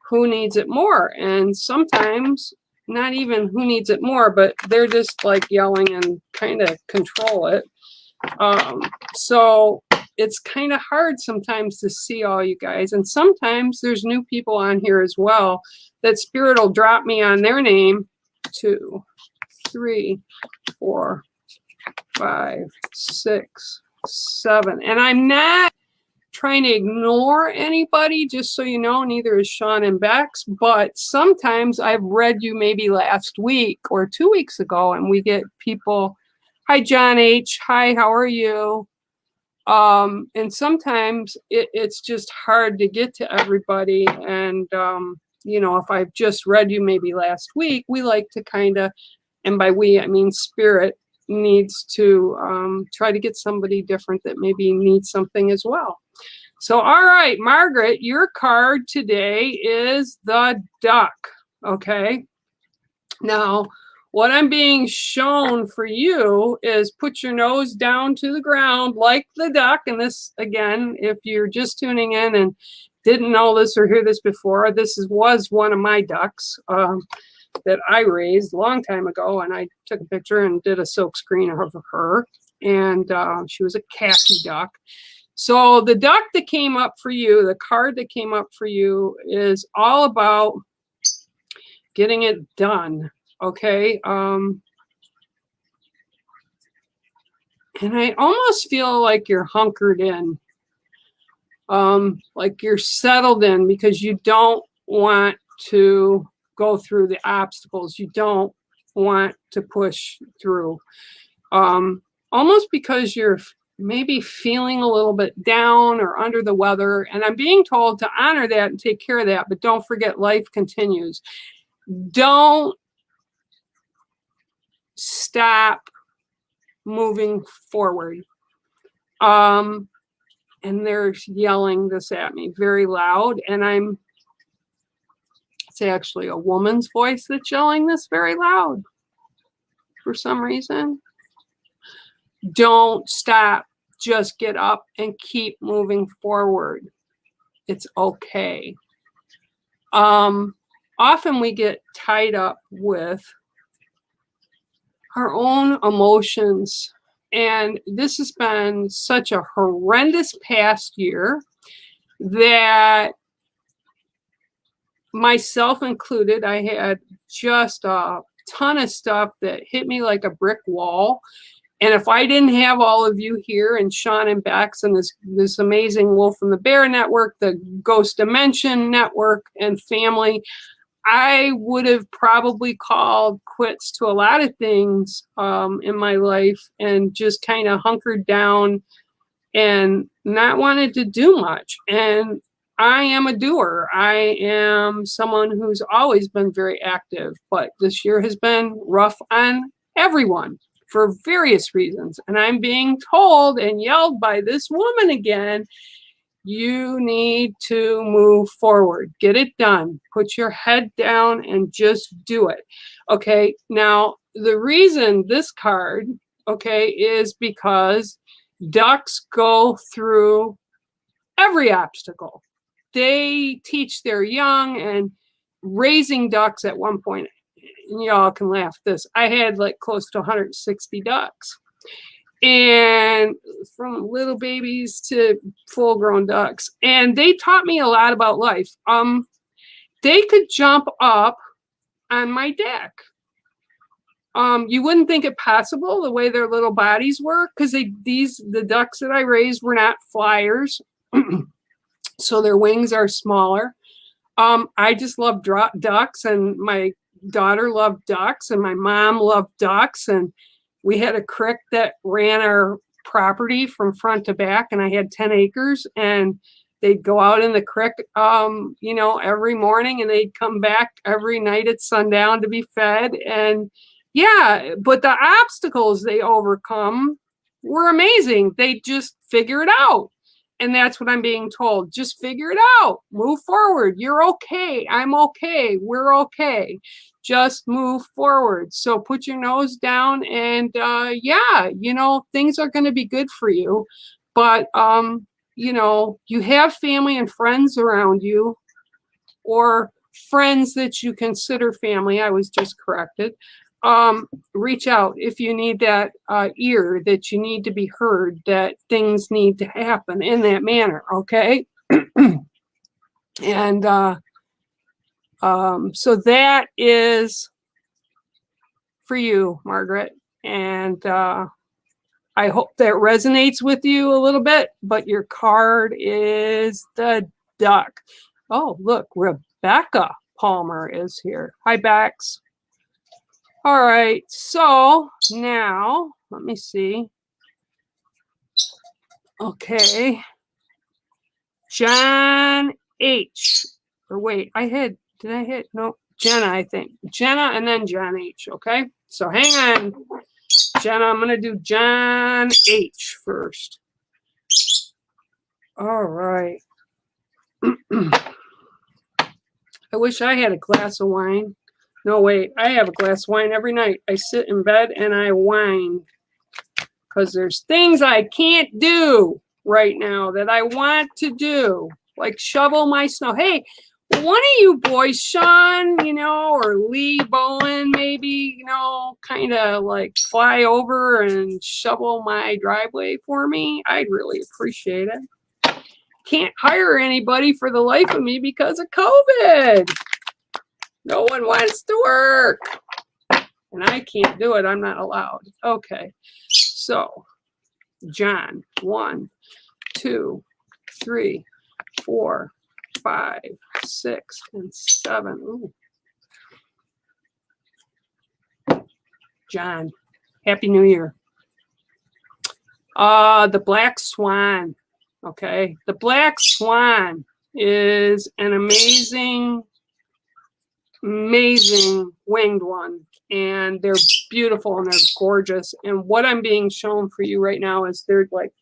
who needs it more. And sometimes not even who needs it more, but they're just like yelling and kind of control it. So it's kind of hard sometimes to see all you guys. And sometimes there's new people on here as well that Spirit will drop me on their name. 2, 3, 4, 5, 6, 7. And I'm not trying to ignore anybody, just so you know, neither is Sean and Bex, but sometimes I've read you maybe last week or 2 weeks ago, and we get people, hi, John H. Hi, how are you? And sometimes it's just hard to get to everybody. And, if I've just read you maybe last week, we like to kind of, and by we, I mean Spirit, needs to try to get somebody different that maybe needs something as well. So, all right, Margaret, your card today is the duck. Okay. Now, what I'm being shown for you is put your nose down to the ground like the duck. And this, again, if you're just tuning in and didn't know this or hear this before, was one of my ducks. That I raised a long time ago, and I took a picture and did a silk screen of her, and she was a khaki duck. So the duck that came up for you, the card that came up for you, is all about getting it done. Okay. And I almost feel like you're hunkered in, like you're settled in because you don't want to go through the obstacles. You don't want to push through. Almost because you're maybe feeling a little bit down or under the weather. And I'm being told to honor that and take care of that, but don't forget life continues. Don't stop moving forward. And they're yelling this at me very loud, and it's actually a woman's voice that's yelling this very loud for some reason. Don't stop. Just get up and keep moving forward. It's okay. Often we get tied up with our own emotions. And this has been such a horrendous past year that, myself included, I had just a ton of stuff that hit me like a brick wall. And if I didn't have all of you here, and Sean and Bex and this amazing Wolf and the Bear Network, the Ghost Dimension Network and family, I would have probably called quits to a lot of things in my life and just kind of hunkered down and not wanted to do much. And I am a doer. I am someone who's always been very active, but this year has been rough on everyone for various reasons. And I'm being told and yelled by this woman again, you need to move forward. Get it done. Put your head down and just do it. Okay, now the reason this card, okay, is because ducks go through every obstacle. They teach their young, and raising ducks at one point, and y'all can laugh at this, I had like close to 160 ducks. And from little babies to full-grown ducks, and they taught me a lot about life. They could jump up on my deck. You wouldn't think it possible the way their little bodies work, because the ducks that I raised were not flyers, so their wings are smaller. I just love ducks, and my daughter loved ducks, and my mom loved ducks, and we had a creek that ran our property from front to back, and I had 10 acres, and they'd go out in the creek, every morning, and they'd come back every night at sundown to be fed. And yeah, but the obstacles they overcome were amazing. They just figure it out. And that's what I'm being told. Just figure it out. Move forward. You're okay. I'm okay. We're okay. Just move forward. So put your nose down, and things are going to be good for you. But, you have family and friends around you, or friends that you consider family. I was just corrected. Reach out if you need that ear, that you need to be heard, that things need to happen in that manner. Okay. And so that is for you, Margaret. And I hope that resonates with you a little bit, but your card is the duck. Oh, look, Rebecca Palmer is here. Hi, Bex. All right, so now let me see. Okay. John H. Or wait, did I hit? No, Jenna, I think. Jenna and then John H. Okay, so hang on. Jenna, I'm going to do John H. first. All right. I wish I had a glass of wine. No, wait, I have a glass of wine every night. I sit in bed and I whine because there's things I can't do right now that I want to do, like shovel my snow. Hey, one of you boys, Sean, or Lee Bowen, maybe, kind of like fly over and shovel my driveway for me. I'd really appreciate it. Can't hire anybody for the life of me because of COVID. No one wants to work. And I can't do it. I'm not allowed. Okay. So, John, 1, 2, 3, 4, 5, 6, and 7. Ooh. John, Happy New Year. The Black Swan. Okay. The Black Swan is an amazing winged one. and they're beautiful and they're gorgeous. And what I'm being shown for you right now is they're like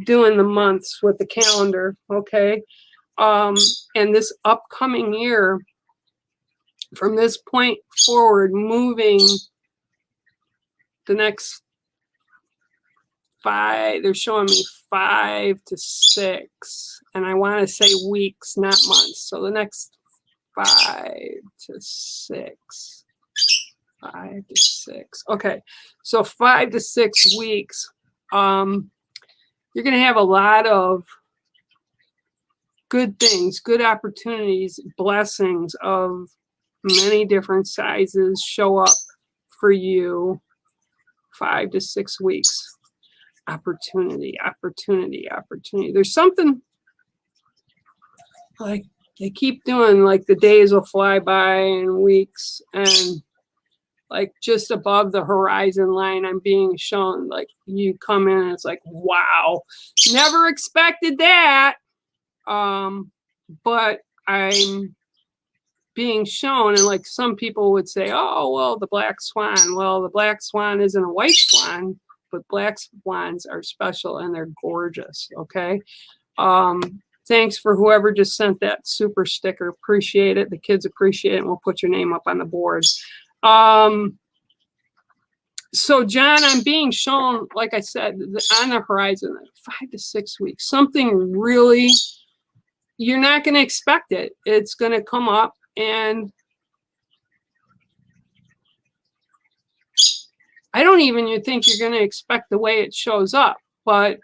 doing the months with the calendar, okay? And this upcoming year, from this point forward, moving the next 5, they're showing me 5 to 6, and I want to say weeks, not months. So the next 5 to 6, 5 to 6. Okay, so 5 to 6 weeks. You're going to have a lot of good things, good opportunities, blessings of many different sizes show up for you. 5 to 6 weeks. Opportunity, opportunity, opportunity. There's something like they keep doing, like the days will fly by and weeks, and like just above the horizon line, I'm being shown, like you come in and it's like, wow, never expected that. But I'm being shown, and like some people would say, oh, well, the black swan. Well, the black swan isn't a white swan, but black swans are special and they're gorgeous. Okay. Thanks for whoever just sent that super sticker. Appreciate it. The kids appreciate it, and we'll put your name up on the board. So John, I'm being shown, like I said, on the horizon, 5 to 6 weeks, something really, you're not going to expect it. It's going to come up, and I don't even think you're going to expect the way it shows up, but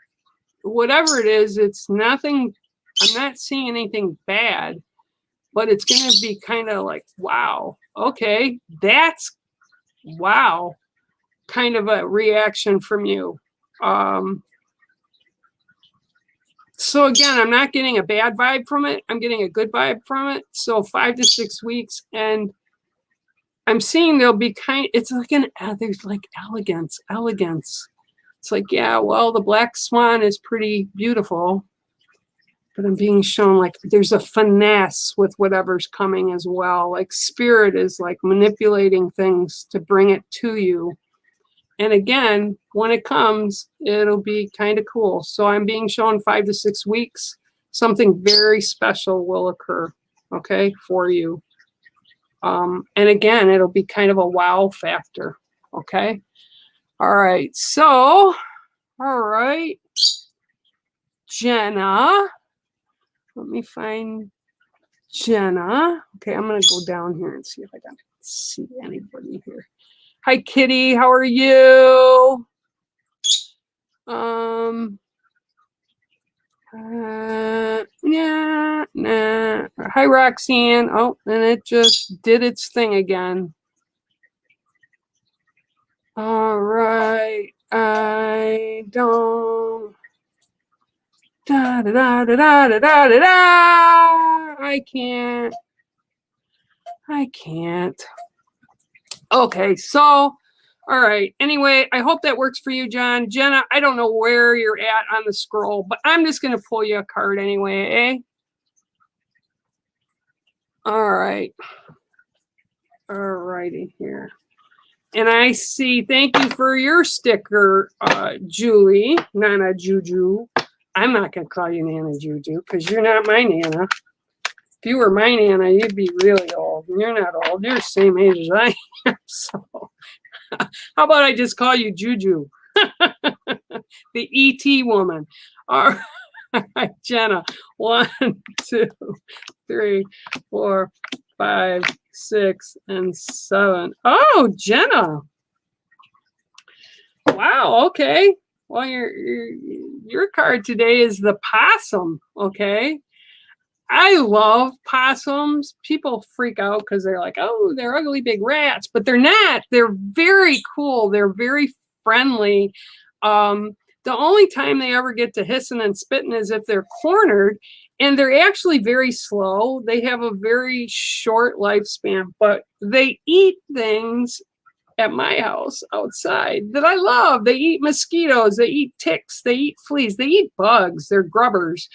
whatever it is, it's nothing. I'm not seeing anything bad, but it's going to be kind of like, wow, okay, that's wow, kind of a reaction from you. So again, I'm not getting a bad vibe from it. I'm getting a good vibe from it. So 5 to 6 weeks, and I'm seeing there'll be it's like there's like elegance. It's like, yeah, well, the black swan is pretty beautiful, but I'm being shown like there's a finesse with whatever's coming as well. Like spirit is like manipulating things to bring it to you. And again, when it comes, it'll be kind of cool. So I'm being shown 5 to 6 weeks. Something very special will occur, okay, for you. And again, it'll be kind of a wow factor, okay? All right, so, all right, Jenna. Let me find Jenna. Okay, I'm going to go down here and see if I can see anybody here. Hi, Kitty. How are you? Yeah, nah. Hi, Roxanne. Oh, and it just did its thing again. All right. I don't. Da da da da da da da da da. I can't. Okay, so, all right. Anyway, I hope that works for you, John. Jenna, I don't know where you're at on the scroll, but I'm just going to pull you a card anyway, eh? All right. All righty here. And I see, thank you for your sticker, Julie, Nana Juju. I'm not going to call you Nana Juju because you're not my Nana. If you were my Nana, you'd be really old. You're not old. You're the same age as I am. So how about I just call you Juju? The ET woman. All right, Jenna. 1, 2, 3, 4, 5, 6, and 7. Oh, Jenna. Wow, okay. Well, your card today is the possum, okay? I love possums. People freak out because they're like, oh, they're ugly big rats, but they're not. They're very cool. They're very friendly. The only time they ever get to hissing and spitting is if they're cornered, and they're actually very slow. They have a very short lifespan, but they eat things at my house outside that I love. They eat mosquitoes, they eat ticks, they eat fleas, they eat bugs. They're grubbers.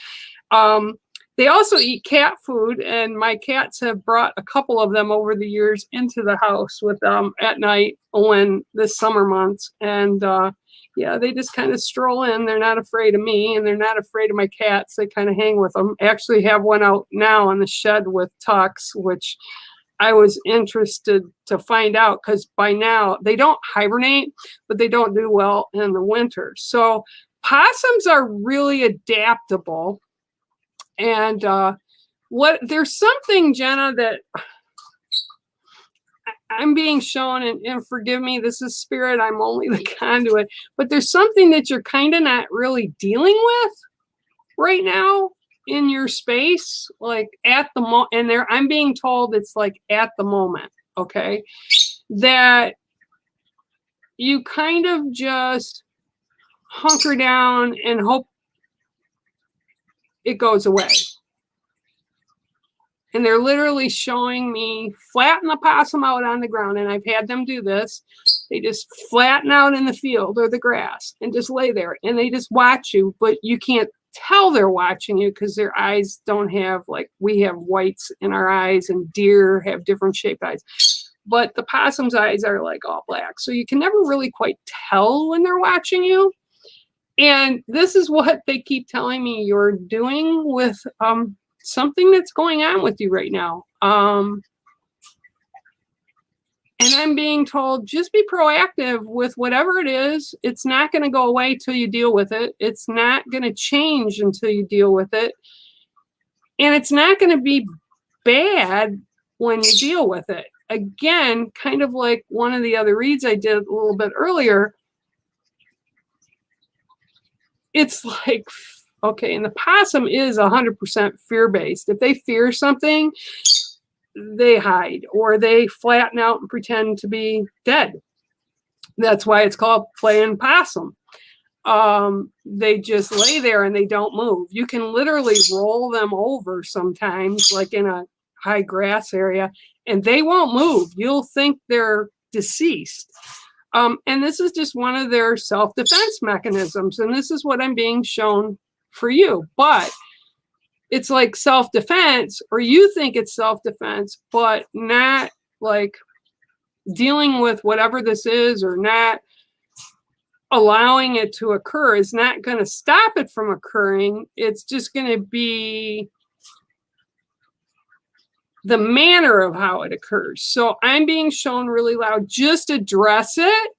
They also eat cat food, and my cats have brought a couple of them over the years into the house with them at night when the summer months. And yeah, they just kind of stroll in. They're not afraid of me, and they're not afraid of my cats. They kind of hang with them. I actually have one out now in the shed with Tux, which I was interested to find out, because by now they don't hibernate, but they don't do well in the winter. So possums are really adaptable. And there's something, Jenna, that I'm being shown, and forgive me, this is spirit, I'm only the conduit, but there's something that you're kind of not really dealing with right now in your space, like at the moment. And I'm being told it's like at the moment, okay, that you kind of just hunker down and hope it goes away. And they're literally showing me flatten the possum out on the ground. And I've had them do this. They just flatten out in the field or the grass and just lay there. And they just watch you, but you can't tell they're watching you because their eyes don't have, like, we have whites in our eyes, and deer have different shaped eyes. But the possum's eyes are like all black. So you can never really quite tell when they're watching you. And this is what they keep telling me you're doing with something that's going on with you right now. And I'm being told, just be proactive with whatever it is. It's not going to go away till you deal with it. It's not going to change until you deal with it. And it's not going to be bad when you deal with it. Again, kind of like one of the other reads I did a little bit earlier. It's like, okay, and the possum is 100% fear-based. If they fear something, they hide, or they flatten out and pretend to be dead. That's why it's called playing possum. They just lay there and they don't move. You can literally roll them over sometimes, like in a high grass area, and they won't move. You'll think they're deceased. And this is just one of their self-defense mechanisms. And this is what I'm being shown for you. But it's like self-defense, or you think it's self-defense, but not like dealing with whatever this is, or not allowing it to occur is not going to stop it from occurring. It's just going to be the manner of how it occurs. So I'm being shown really loud, just address it.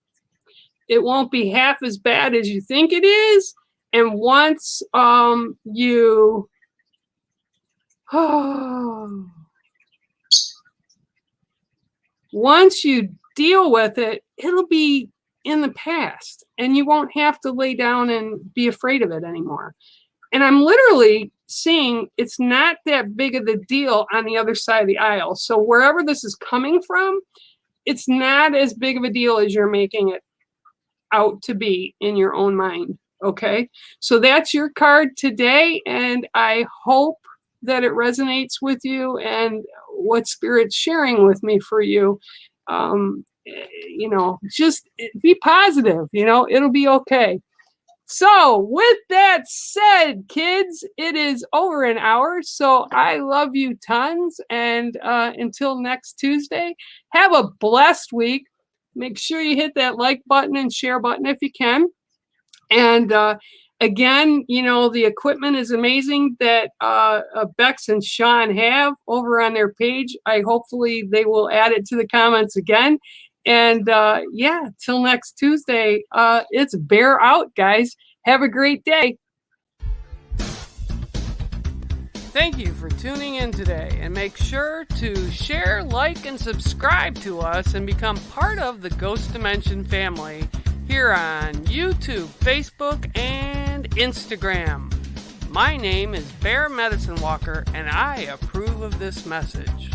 It won't be half as bad as you think it is. And once you once you deal with it, it'll be in the past, and you won't have to lay down and be afraid of it anymore. And I'm literally seeing it's not that big of a deal on the other side of the aisle. So wherever this is coming from, it's not as big of a deal as you're making it out to be in your own mind. Okay, so that's your card today, and I hope that it resonates with you and what Spirit's sharing with me for you. You know, just be positive, you know, it'll be okay. So with that said, kids, it is over an hour. So I love you tons. And until next Tuesday, have a blessed week. Make sure you hit that like button and share button if you can. And again, you know, the equipment is amazing that Bex and Sean have over on their page. Hopefully they will add it to the comments again. And yeah, till next Tuesday, it's Bear out, guys. Have a great day. Thank you for tuning in today, and make sure to share, like, and subscribe to us and become part of the Ghost Dimension family here on YouTube, Facebook, and Instagram. My name is Bear Medicine Walker, and I approve of this message.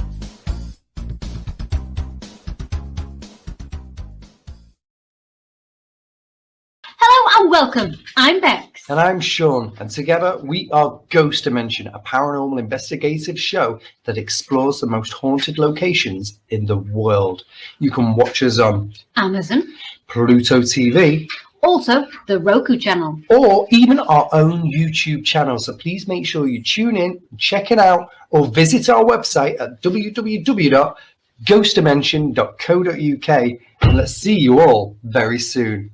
Hello and welcome. I'm Bex. And I'm Sean, and together we are Ghost Dimension, a paranormal investigative show that explores the most haunted locations in the world. You can watch us on Amazon, Pluto TV, Also, the Roku channel. or even our own YouTube channel. So please make sure you tune in, check it out, or visit our website at www.ghostdimension.co.uk. And let's see you all very soon.